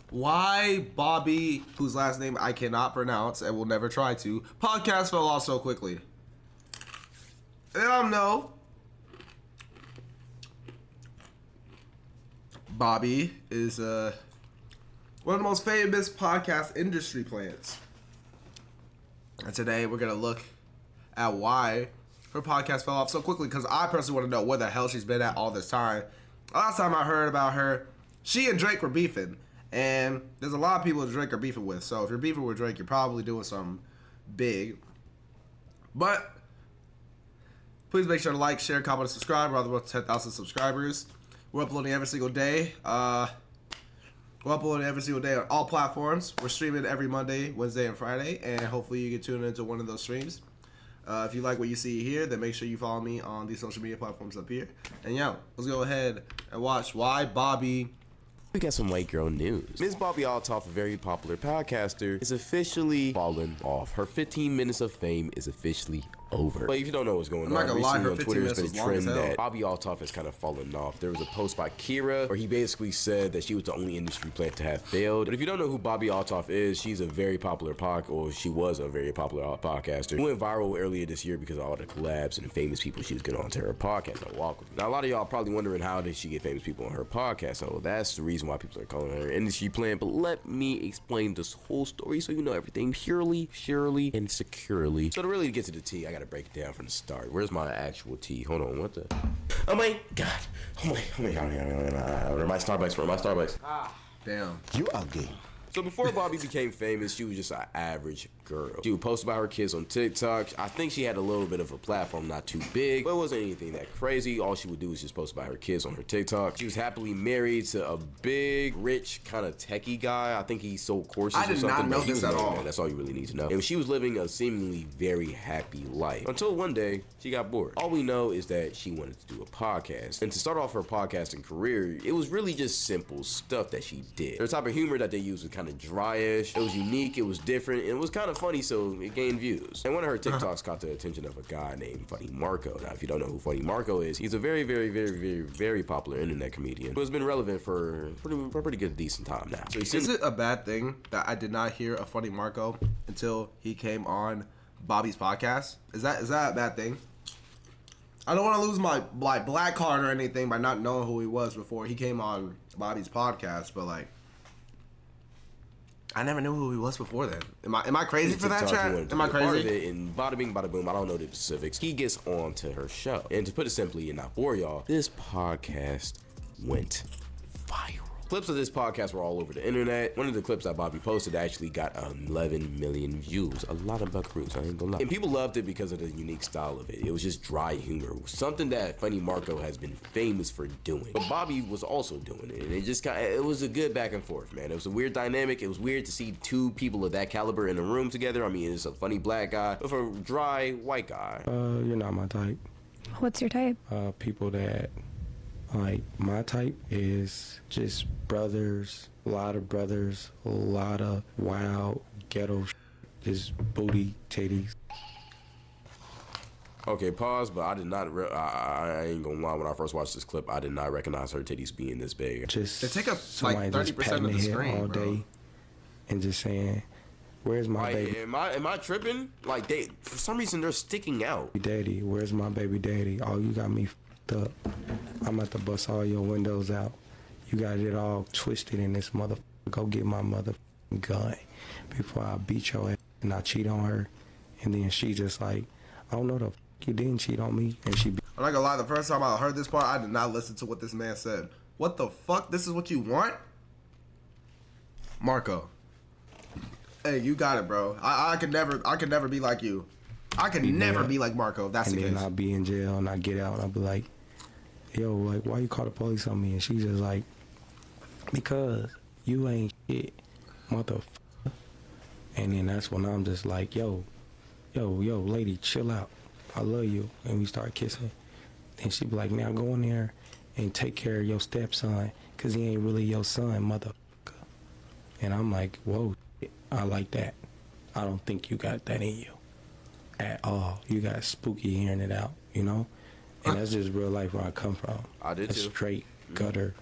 Why Bobby, whose last name I cannot pronounce and will never try to, podcast fell off so quickly? No. Bobby is one of the most famous podcast industry plants. And today we're going to look at why her podcast fell off so quickly, because I personally want to know where the hell she's been at all this time. Last time I heard about her, she and Drake were beefing. And there's a lot of people that Drake are beefing with. So if you're beefing with Drake, you're probably doing something big. But please make sure to like, share, comment, and subscribe. We're on the road to 10,000 subscribers. We're uploading every single day. We're uploading every single day on all platforms. We're streaming every Monday, Wednesday, and Friday. And hopefully you get tuned into one of those streams. If you like what you see here, then make sure you follow me on these social media platforms up here. And yeah, let's go ahead and watch why Bobby. We got some white girl news. Ms. Bobbi Althoff, a very popular podcaster, is officially fallen off. Her 15 minutes of fame is officially over. But if you don't know what's going on, recently on Twitter has been a trend that Bobbi Althoff has kind of fallen off. There was a post by Kira where he basically said that she was the only industry plant to have failed. But if you don't know who Bobbi Althoff is, she's a very popular she was a very popular podcaster who went viral earlier this year because of all the collabs and famous people she was getting onto her podcast. Now, a lot of y'all probably wondering, how did she get famous people on her podcast? So that's the reason why people are calling her industry plant. But let me explain this whole story so you know everything purely, surely, and securely. So to really get to the tea, I gotta break it down from the start. Where's my actual tea? Hold on, what the? Oh my god. Oh my god. My Starbucks. Damn. You ugly. So before Bobby became famous, she was just an average girl. She would post about her kids on TikTok. I think she had a little bit of a platform, not too big, but it wasn't anything that crazy. All she would do was just post about her kids on her TikTok. She was happily married to a big, rich, kind of techie guy. I think he sold courses or something. I did not know this at all. Man, that's all you really need to know. And she was living a seemingly very happy life until one day she got bored. All we know is that she wanted to do a podcast. And to start off her podcasting career, it was really just simple stuff that she did. The type of humor that they used was kind of dryish. It was unique, it was different, and it was kind of funny, so it gained views. And one of her TikToks caught the attention of a guy named Funny Marco. Now, if you don't know who Funny Marco is, he's a very, very, very, very, very popular internet comedian who has been relevant for a pretty good, decent time now. So is it a bad thing that I did not hear of Funny Marco until he came on Bobby's podcast? Is that a bad thing? I don't want to lose my black card or anything by not knowing who he was before he came on Bobby's podcast, but I never knew who he was before then. Am I crazy for that, chat? Am I crazy? And bada bing, bada boom, I don't know the specifics. He gets on to her show. And to put it simply and not bore y'all, this podcast went viral. Clips of this podcast were all over the internet. One of the clips that Bobby posted actually got 11 million views. A lot of buckaroos, I ain't gonna lie. And people loved it because of the unique style of it. It was just dry humor, something that Funny Marco has been famous for doing. But Bobby was also doing it, and it was a good back and forth, man. It was a weird dynamic. It was weird to see two people of that caliber in a room together. I mean, it's a funny black guy with a dry white guy. You're not my type. What's your type? People that, like, my type is just brothers, a lot of wild ghetto just booty titties. Okay, pause, but I did not, I ain't gonna lie, when I first watched this clip, I did not recognize her titties being this big. Just they take up like 30% of the screen, all day, and just saying, where's my baby? Am I tripping? Like, for some reason, they're sticking out. Daddy, where's my baby daddy? Oh, you got me f***ed up. I'm about to bust all your windows out. You got it all twisted in this motherfucker. Go get my motherfucking gun before I beat your ass and I cheat on her. And then she just like, oh no, the f*** you didn't cheat on me. And she I'm not gonna lie, the first time I heard this part, I did not listen to what this man said. What the fuck? This is what you want? Marco. Hey, you got it, bro. I could never be like you. I could never be like Marco, if that's the case. And then I'll be in jail and I get out and I'll be like, yo, like, why you call the police on me? And she's just like, because you ain't shit, motherfucker. And then that's when I'm just like, yo, lady, chill out. I love you. And we start kissing. Then she be like, now go in there and take care of your stepson, because he ain't really your son, motherfucker. And I'm like, whoa, I like that. I don't think you got that in you at all. You got spooky hearing it out, you know? And that's just real life where I come from. I did that's too. Straight gutter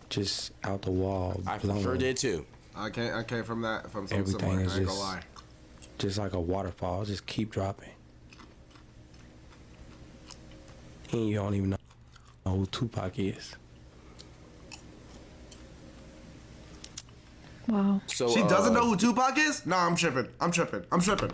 just out the wall. I for sure did too. I came from something Everything similar. is I ain't gonna lie. Just like a waterfall, just keep dropping. And you don't even know who Tupac is. Wow. So She doesn't know who Tupac is? Nah, I'm tripping.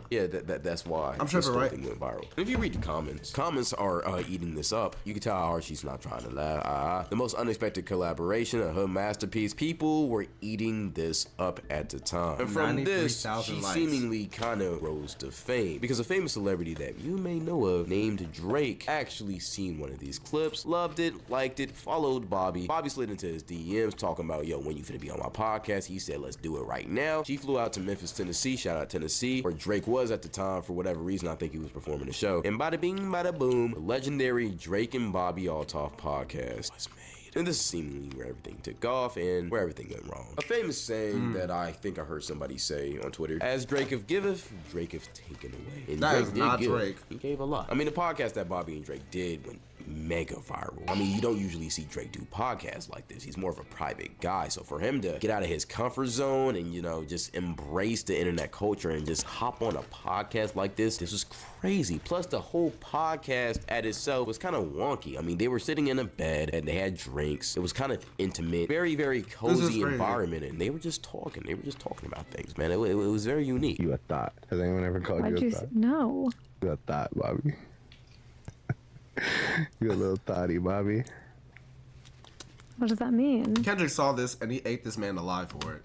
Yeah, that's why I'm tripping, right? thing went viral. If you read the comments are eating this up. You can tell how hard she's not trying to laugh. The most unexpected collaboration, a hood masterpiece. People were eating this up at the time. And from this, she seemingly kind of rose to fame because a famous celebrity that you may know of named Drake actually seen one of these clips, loved it, liked it, followed Bobby. Bobby slid into his DMs talking about, yo, when you finna be on my podcast? He said, let's do it right now. She flew out to Memphis, Tennessee, shout out Tennessee, where Drake was at the time for whatever reason. I think he was performing the show. And bada bing, bada boom, the legendary Drake and Bobby Althoff podcast was made. And this is seemingly where everything took off and where everything went wrong. A famous saying that I think I heard somebody say on Twitter, as Drake have giveth, Drake have taken away. And that Drake is not give. Drake. He gave a lot. I mean, the podcast that Bobby and Drake did went mega viral. I mean, you don't usually see Drake do podcasts like this. He's more of a private guy. So for him to get out of his comfort zone and, you know, just embrace the internet culture and just hop on a podcast like this was crazy. Plus, the whole podcast at itself was kind of wonky. I mean, they were sitting in a bed and they had drinks. It was kind of intimate, very, very cozy environment, and they were just talking. They were just talking about things, man. It was very unique. You a thought? Has anyone ever called you a thought? No. You a thought, Bobby. You a little thotty, Bobby. What does that mean? Kendrick saw this and he ate this man alive for it.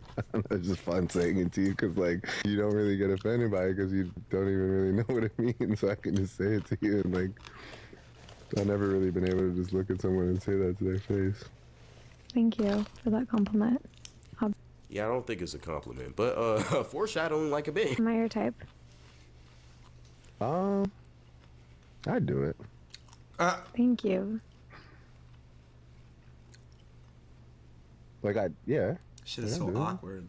It's just fun saying it to you because, like, you don't really get offended by it because you don't even really know what it means. So I can just say it to you, and, like, I've never really been able to just look at someone and say that to their face. Thank you for that compliment. Yeah, I don't think it's a compliment, but foreshadowing like a bit. Am I your type? I'd do it. Thank you. Like, yeah. Shit is so awkward.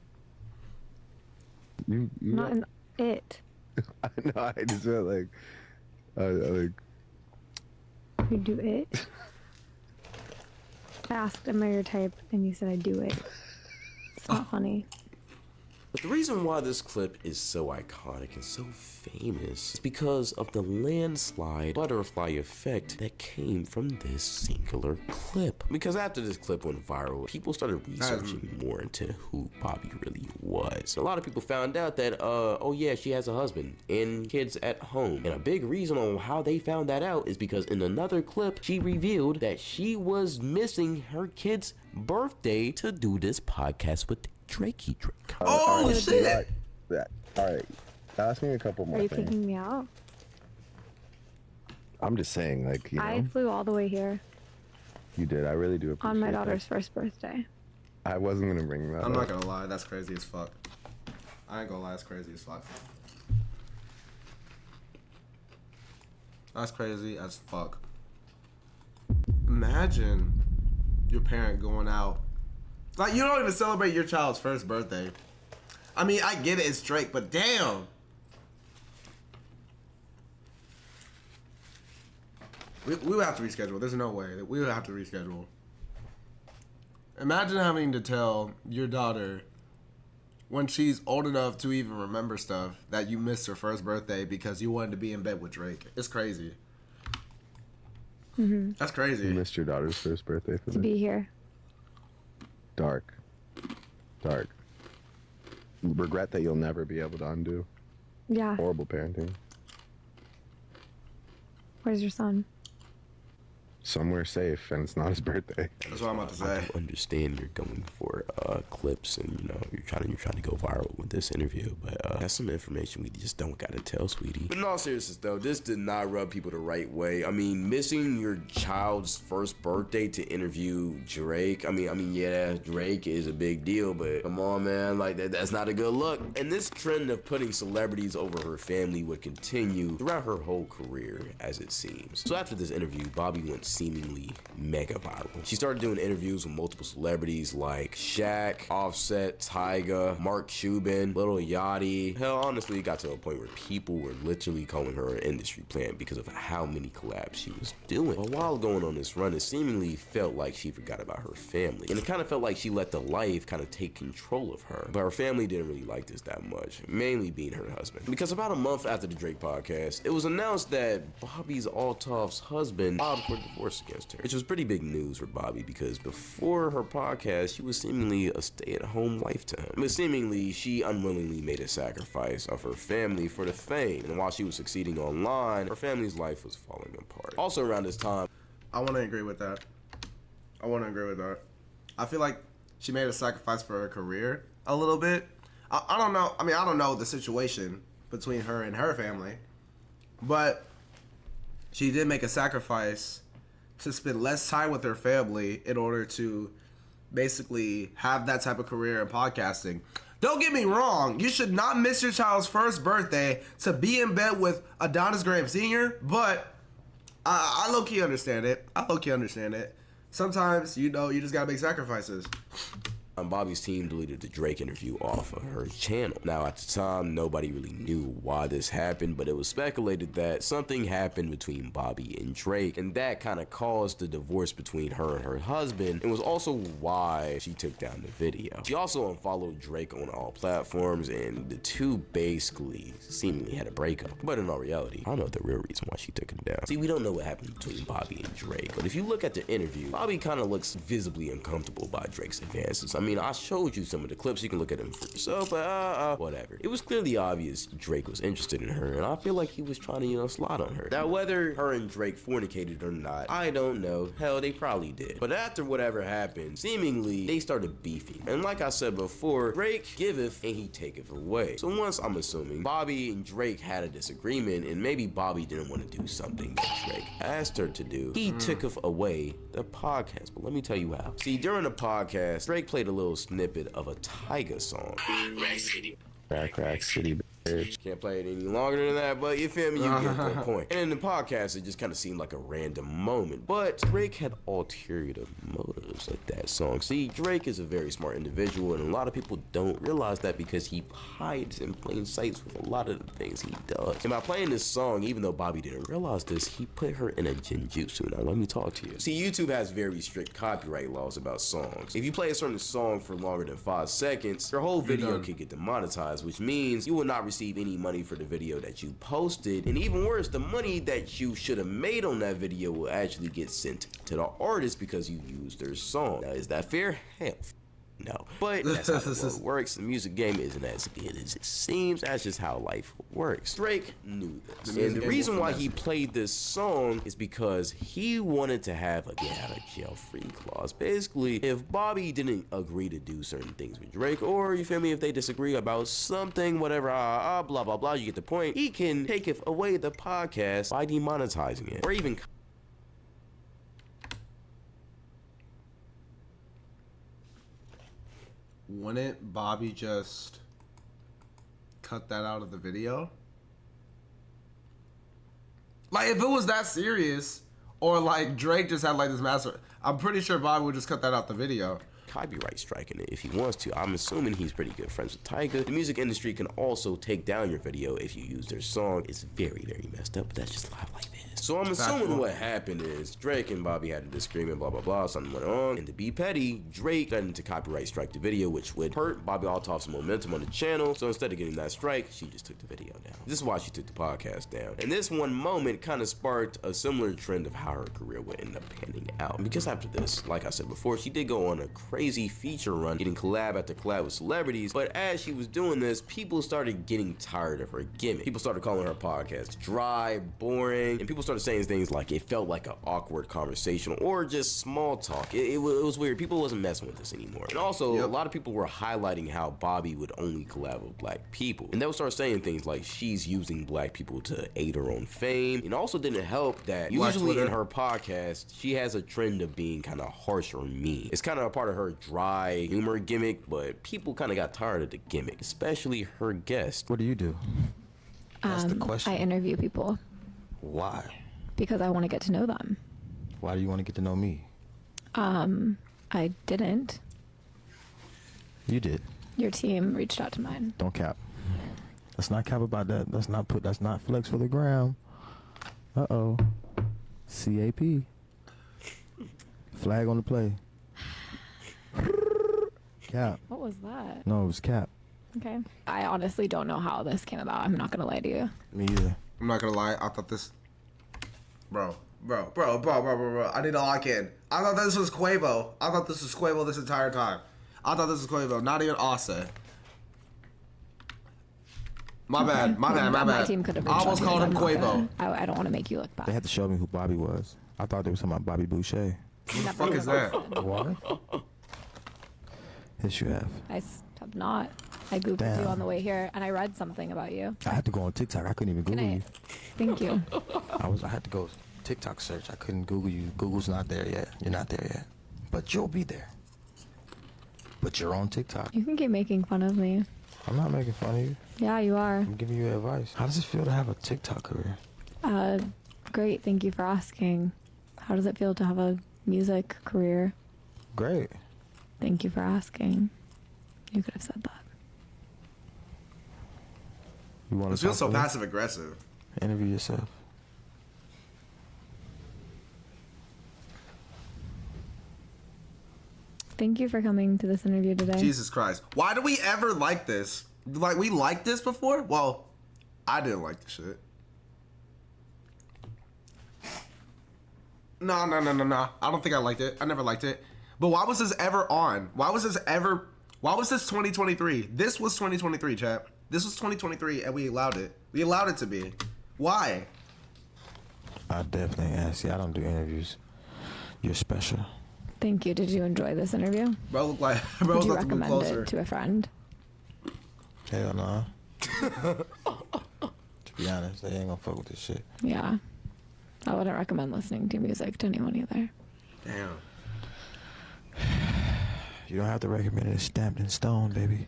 You Not an it. I know. I just felt like, like. You do it. I asked, am I your type? And you said I do it. It's not funny. But the reason why this clip is so iconic and so famous is because of the landslide butterfly effect that came from this singular clip. Because after this clip went viral, people started researching more into who Bobby really was. A lot of people found out that, oh yeah, she has a husband and kids at home. And a big reason on how they found that out is because in another clip, she revealed that she was missing her kid's birthday to do this podcast with Drakey Drake. Oh, shit! All right, ask me a couple more Are you things. picking me out? I'm just saying, like, you know. I flew all the way here You did. I really do appreciate on my that. daughter's first birthday. I wasn't gonna bring that I'm up. not gonna lie, that's crazy as fuck. I ain't gonna lie, that's crazy as fuck. That's crazy as fuck. Imagine your parent going out. Like, you don't even celebrate your child's first birthday. I mean, I get it, it's Drake, but damn. We would have to reschedule. There's no way. We would have to reschedule. Imagine having to tell your daughter when she's old enough to even remember stuff that you missed her first birthday because you wanted to be in bed with Drake. It's crazy. Mm-hmm. That's crazy. You missed your daughter's first birthday for To be here. Dark. Regret that you'll never be able to undo. Yeah. Horrible parenting. Where's your son? Somewhere safe, and it's not his birthday. That's what I'm about to I say. do understand you're going for clips and you're trying to go viral with this interview, but that's some information we just don't gotta tell, sweetie. But in all seriousness though, this did not rub people the right way. I mean, missing your child's first birthday to interview Drake. I mean, yeah, Drake is a big deal, but come on, man, like that's not a good look. And this trend of putting celebrities over her family would continue throughout her whole career, as it seems. So after this interview, Bobby went seemingly mega viral. She started doing interviews with multiple celebrities like Shaq, Offset, Tyga, Mark Cuban, Lil Yachty. Hell, honestly, it got to a point where people were literally calling her an industry plant because of how many collabs she was doing. But while going on this run, it seemingly felt like she forgot about her family. And it kind of felt like she let the life kind of take control of her. But her family didn't really like this that much, mainly being her husband. Because about a month after the Drake podcast, it was announced that Bobbi's Altoff's husband filed for divorce against her, which was pretty big news for Bobbi because before her podcast, she was seemingly a stay-at-home wife to him. But seemingly, she unwillingly made a sacrifice of her family for the fame. And while she was succeeding online, her family's life was falling apart. Also around this time, I want to agree with that. I feel like she made a sacrifice for her career a little bit. I don't know. I mean, I don't know the situation between her and her family, but she did make a sacrifice to spend less time with her family in order to basically have that type of career in podcasting. Don't get me wrong, you should not miss your child's first birthday to be in bed with Adonis Graham Sr., but I low-key understand it. Sometimes, you just gotta make sacrifices. Bobbi's team deleted the Drake interview off of her channel. Now, at the time, nobody really knew why this happened, but it was speculated that something happened between Bobbi and Drake, and that kind of caused the divorce between her and her husband, and was also why she took down the video. She also unfollowed Drake on all platforms, and the two basically seemingly had a breakup. But in all reality, I don't know the real reason why she took him down. See, we don't know what happened between Bobbi and Drake, but if you look at the interview, Bobbi kind of looks visibly uncomfortable by Drake's advances. I mean, I showed you some of the clips. You can look at them for yourself, but whatever. It was clearly obvious Drake was interested in her, and I feel like he was trying to, slide on her. Now, whether her and Drake fornicated or not, I don't know. Hell, they probably did. But after whatever happened, seemingly, they started beefing. And like I said before, Drake giveth and he taketh away. So once, I'm assuming, Bobbi and Drake had a disagreement, and maybe Bobbi didn't want to do something that Drake asked her to do, he tooketh away the podcast. But let me tell you how. See, during the podcast, Drake played a little snippet of a Tyga song. Crack City. Can't play it any longer than that, but you feel me? You get the point. And in the podcast, it just kind of seemed like a random moment. But Drake had ulterior motives with that song. See, Drake is a very smart individual, and a lot of people don't realize that because he hides in plain sight with a lot of the things he does. And by playing this song, even though Bobbi didn't realize this, he put her in a genjutsu. Now, let me talk to you. See, YouTube has very strict copyright laws about songs. If you play a certain song for longer than 5 seconds, your whole video could get demonetized, which means you will not receive any money for the video that you posted, and even worse, the money that you should have made on that video will actually get sent to the artist because you used their song. Now, is that fair? Hell, no. But that's how the world works. The music game isn't as good as it seems. That's just how life works. Drake knew this. And the reason why he played this song is because he wanted to have a get out of jail free clause. Basically, if Bobbi didn't agree to do certain things with Drake, or you feel me, if they disagree about something, whatever, blah, blah, blah, you get the point, he can take away the podcast by demonetizing it. Or even wouldn't Bobbi just cut that out of the video? Like, if it was that serious, or like Drake just had like this master, I'm pretty sure Bobbi would just cut that out the video. Copyright striking it if he wants to. I'm assuming he's pretty good friends with Tyga. The music industry can also take down your video if you use their song. It's very, very messed up, but that's just live like this. So I'm assuming what happened is Drake and Bobbi had a disagreement, blah, blah, blah, something went on. And to be petty, Drake threatened to copyright strike the video, which would hurt Bobbi Altoff's momentum on the channel. So instead of getting that strike, she just took the video down. This is why she took the podcast down. And this one moment kind of sparked a similar trend of how her career would end up panning out. Because after this, like I said before, she did go on a crazy feature run, getting collab after collab with celebrities. But as she was doing this, people started getting tired of her gimmick. People started calling her podcast dry, boring, and people started saying things like it felt like an awkward conversation or just small talk. It was weird. People wasn't messing with this anymore. And also, a lot of people were highlighting how Bobbi would only collab with black people. And they would start saying things like she's using black people to aid her own fame. And also didn't help that usually in her podcast, she has a trend of being kind of harsh or mean. It's kind of a part of her dry humor gimmick, but people kind of got tired of the gimmick, especially her guest. What do you do? That's the question. I interview people. Why? Because I want to get to know them. Why do you want to get to know me? I didn't. You did. Your team reached out to mine. Don't cap. Let's not cap about that. That's not flex for the gram. Uh-oh. CAP. Flag on the play. Cap. What was that? No, it was cap. Okay. I honestly don't know how this came about. I'm not gonna lie to you. Me either. I'm not gonna lie. I thought this, bro. I need to lock in. I thought this was Quavo. I thought this was Quavo this entire time. I thought this was Quavo, not even Offset. My bad. My team could have. I almost called him Quavo. I don't want to make you look bad. They had to show me who Bobby was. I thought they were talking about Bobby Boucher. Who the fuck is that? What? Yes, you have. I have not. I Googled you on the way here, and I read something about you. I had to go on TikTok. I couldn't even Google you. Thank you. I had to go TikTok search. I couldn't Google you. Google's not there yet. You're not there yet. But you'll be there. But you're on TikTok. You can keep making fun of me. I'm not making fun of you. Yeah, you are. I'm giving you advice. How does it feel to have a TikTok career? Great. Thank you for asking. How does it feel to have a music career? Great. Thank you for asking. You could have said that. You want It to feels so passive aggressive. Interview yourself. Thank you for coming to this interview today. Jesus Christ. Why do we ever like this? Like, we liked this before? Well, I didn't like the shit. No. I don't think I liked it. I never liked it. But why was this ever on? Why was this 2023? This was 2023, chat. This was 2023, and we allowed it. We allowed it to be. Why? I definitely asked. I don't do interviews. You're special. Thank you. Did you enjoy this interview? Bro, look like Would you recommend it to a friend? Hell no. To be honest, they ain't gonna fuck with this shit. Yeah. I wouldn't recommend listening to music to anyone either. Damn. You don't have to recommend it. It's stamped in stone, baby.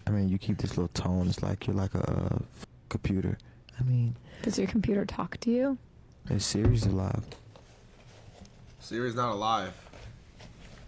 I mean, you keep this little tone. It's like you're like a computer. I mean... Does your computer talk to you? Is Siri's alive? Siri's not alive.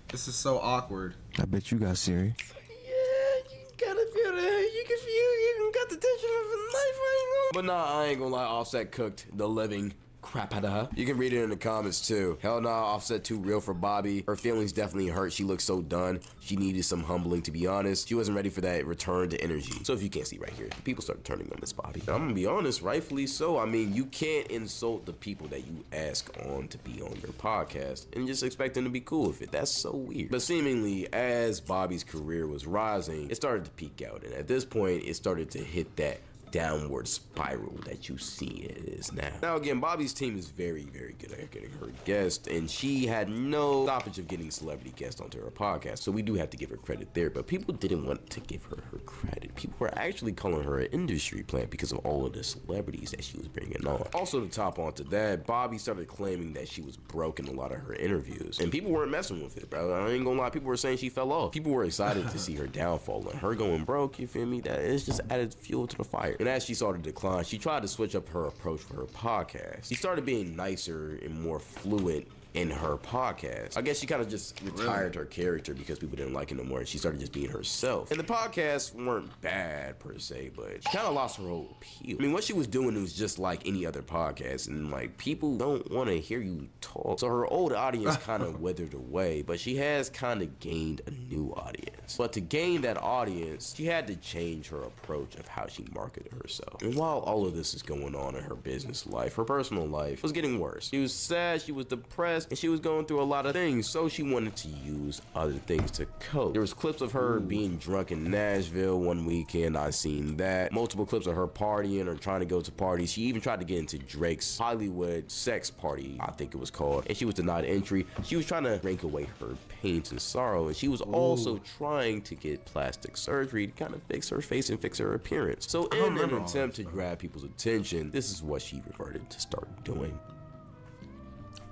This is so awkward. I bet you got Siri. Yeah, you gotta feel that. You can feel you got the tension of a knife right now. But nah, I ain't gonna lie. Offset cooked the living crap out of her. You can read it in the comments too. Hell nah, Offset too real for Bobbi. Her feelings definitely hurt. She looked so done. She needed some humbling, to be honest. She wasn't ready for that return to energy. So if you can't see right here, people started turning on Miss Bobbi. I'm gonna be honest, rightfully so. I mean, you can't insult the people that you ask on to be on your podcast and just expect them to be cool with it. That's so weird. But seemingly, as Bobbi's career was rising, it started to peak out. And at this point, it started to hit that downward spiral that you see it is now. Now again, Bobbi's team is very, very good at getting her guests, and she had no stoppage of getting celebrity guests onto her podcast, so we do have to give her credit there. But people didn't want to give her credit. People were actually calling her an industry plant because of all of the celebrities that she was bringing on. Also, to top onto that, Bobbi started claiming that she was broke in a lot of her interviews, and people weren't messing with it, bro. I ain't gonna lie, people were saying she fell off. People were excited to see her downfall, and her going broke, you feel me? That it's just added fuel to the fire. And as she started to decline, she tried to switch up her approach for her podcast. She started being nicer and more fluent in her podcast. I guess she kind of just retired her character because people didn't like it no more, and she started just being herself. And the podcasts weren't bad per se, but she kind of lost her whole appeal. I mean, what she was doing was just like any other podcast, and like people don't want to hear you talk. So her old audience kind of withered away, but she has kind of gained a new audience. But to gain that audience, she had to change her approach of how she marketed herself. And while all of this is going on in her business life, her personal life was getting worse. She was sad, she was depressed, and she was going through a lot of things, so she wanted to use other things to cope. There was clips of her being drunk in Nashville one weekend. I seen that. Multiple clips of her partying or trying to go to parties. She even tried to get into Drake's Hollywood sex party, I think it was called, and she was denied entry. She was trying to drink away her pains and sorrow, and she was also trying to get plastic surgery to kind of fix her face and fix her appearance. So in an attempt to grab people's attention, this is what she reverted to start doing.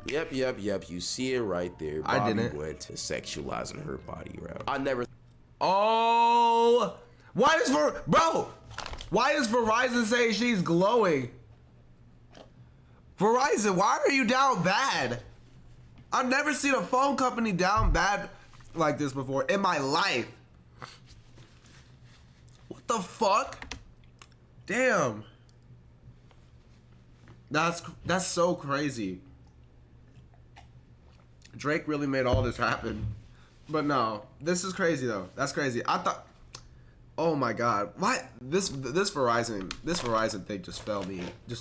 Yep. You see it right there. Bobbi went to sexualizing her body route. I never. Oh, why does Verizon say she's glowing? Verizon, why are you down bad? I've never seen a phone company down bad like this before in my life. What the fuck? Damn. That's so crazy. Drake really made all this happen. But no, this is crazy though. That's crazy. I thought, oh my god, why this Verizon thing just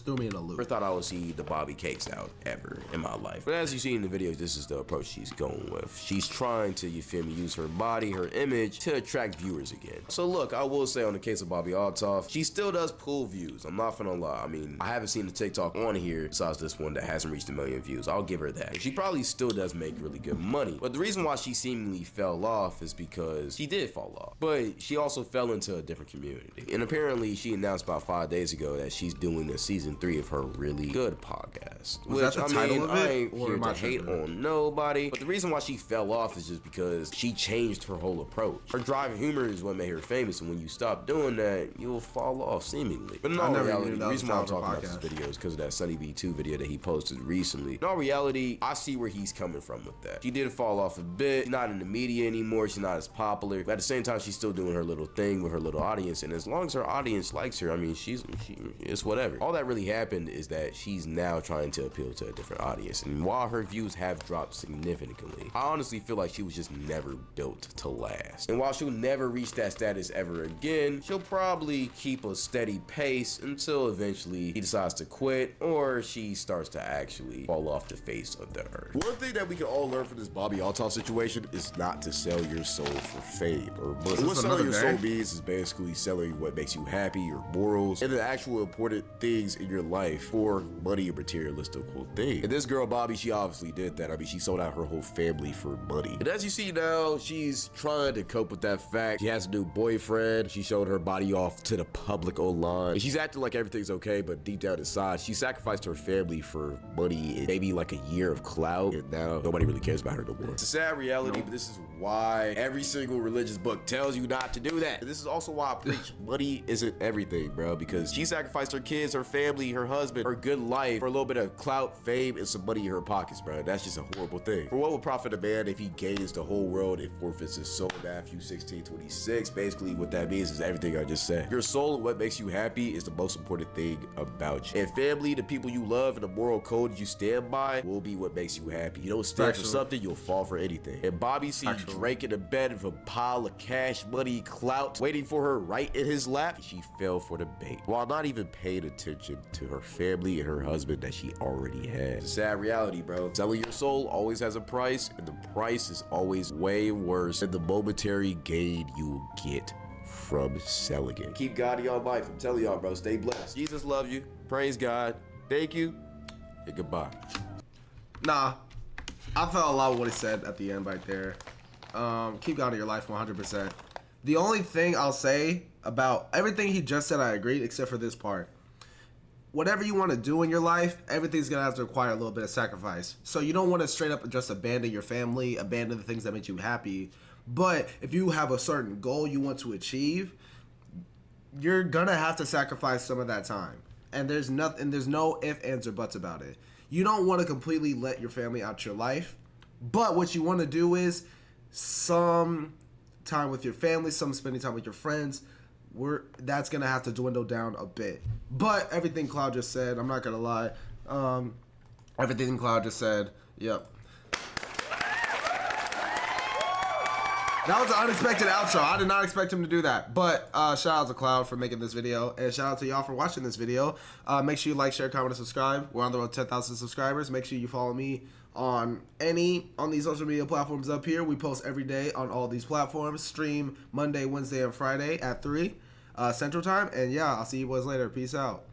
threw me in a loop. Never thought I would see the Bobby cakes out ever in my life. But as you see in the videos, this is the approach she's going with. She's trying to, you feel me, use her body, her image to attract viewers again. So look, I will say on the case of Bobbi Althoff, she still does pull views. I'm not gonna lie. I mean, I haven't seen the TikTok on here besides this one that hasn't reached 1 million views. I'll give her that. She probably still does make really good money. But the reason why she seemingly fell off is because she did fall off. But she also fell into a different community. And apparently she announced about 5 days ago that she's doing the season 3 of her really good podcast. Was that the title of it? I ain't here to hate on nobody. But the reason why she fell off is just because she changed her whole approach. Her drive humor is what made her famous, and when you stop doing that, you'll fall off seemingly. But in all reality, the reason why I'm talking about this video is because of that Sunny B2 video that he posted recently. In all reality, I see where he's coming from with that. She did fall off a bit. She's not in the media anymore. She's not as popular. But at the same time, she's still doing her little thing with her little audience, and as long as her audience likes her, I mean, it's whatever. All that really happened is that she's now trying to appeal to a different audience, and while her views have dropped significantly, I honestly feel like she was just never built to last. And while she'll never reach that status ever again, she'll probably keep a steady pace until eventually he decides to quit, or she starts to actually fall off the face of the earth. One thing that we can all learn from this Bobbi Althoff situation is not to sell your soul for fame or money. What selling your soul means is basically selling what makes you happy, your morals, and the actual important things in your life for money and materialistical things. And this girl Bobbi, she obviously did that. I mean, she sold out her whole family for money. And as you see now, she's trying to cope with that fact. She has a new boyfriend. She showed her body off to the public online. And she's acting like everything's okay, but deep down inside, she sacrificed her family for money and maybe like a year of clout. And now nobody really cares about her no more. It's a sad reality, but this is why every single religious book tells you not to do that. And this is also why I preach money isn't everything, bro, because she sacrificed her kids, her family, her husband, her good life for a little bit of clout, fame, and some money in her pockets, bro. That's just a horrible thing. For what would profit a man if he gains the whole world and forfeits his soul? Matthew 16:26. Basically, what that means is everything I just said. Your soul and what makes you happy is the most important thing about you. And family, the people you love, and the moral code you stand by will be what makes you happy. You don't stand for something, you'll fall for anything. And Bobbi sees Drake in the bed with a pile of cash, money, clout, waiting for her right in his lap. She fell for the bait, while not even paying attention to her family and her husband that she already had. It's a sad reality, bro. Selling your soul always has a price, and the price is always way worse than the momentary gain you will get from selling it. Keep God in your life. I'm telling y'all, bro, stay blessed. Jesus loves you. Praise God. Thank you, and goodbye. Nah, I felt a lot of what he said at the end right there. Keep God in your life 100%. The only thing I'll say about everything he just said, I agreed, except for this part. Whatever you want to do in your life, everything's going to have to require a little bit of sacrifice. So you don't want to straight up just abandon your family, abandon the things that make you happy. But if you have a certain goal you want to achieve, you're going to have to sacrifice some of that time. And there's no ifs, ands, or buts about it. You don't want to completely let your family out your life. But what you want to do is some time with your family, some spending time with your friends. That's gonna have to dwindle down a bit. But everything Cloud just said, I'm not gonna lie. Everything Cloud just said, yep. That was an unexpected outro. I did not expect him to do that. But shout out to Cloud for making this video. And shout out to y'all for watching this video. Make sure you like, share, comment, and subscribe. We're on the road to 10,000 subscribers. Make sure you follow me on these social media platforms up here. We post every day on all these platforms. Stream Monday, Wednesday, and Friday at 3 Central Time. And yeah, I'll see you boys later. Peace out.